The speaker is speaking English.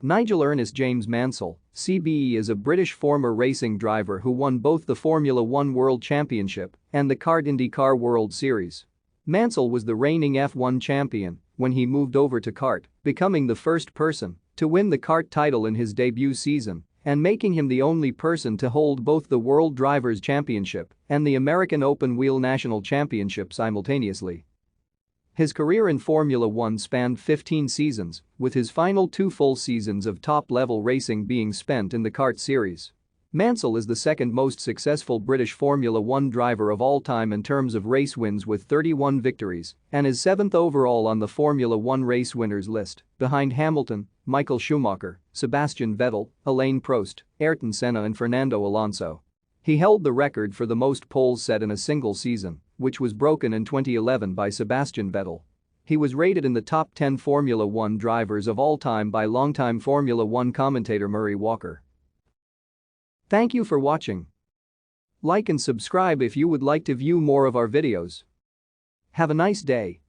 Nigel Ernest James Mansell, CBE, is a British former racing driver who won both the Formula One World Championship and the IndyCar World Series. Mansell was the reigning F1 champion when he moved over to kart, becoming the first person to win the kart title in his debut season and making him the only person to hold both the World Drivers' Championship and the American Open Wheel National Championship simultaneously. His career in Formula One spanned 15 seasons, with his final 2 full seasons of top-level racing being spent in the kart series. Mansell is the second most successful British Formula One driver of all time in terms of race wins with 31 victories and is 7th overall on the Formula One race winners list, behind Hamilton, Michael Schumacher, Sebastian Vettel, Alain Prost, Ayrton Senna and Fernando Alonso. He held the record for the most poles set in a single season, which was broken in 2011 by Sebastian Vettel. He was rated in the top 10 Formula One drivers of all time by longtime Formula One commentator Murray Walker. Thank you for watching. Like and subscribe if you would like to view more of our videos. Have a nice day.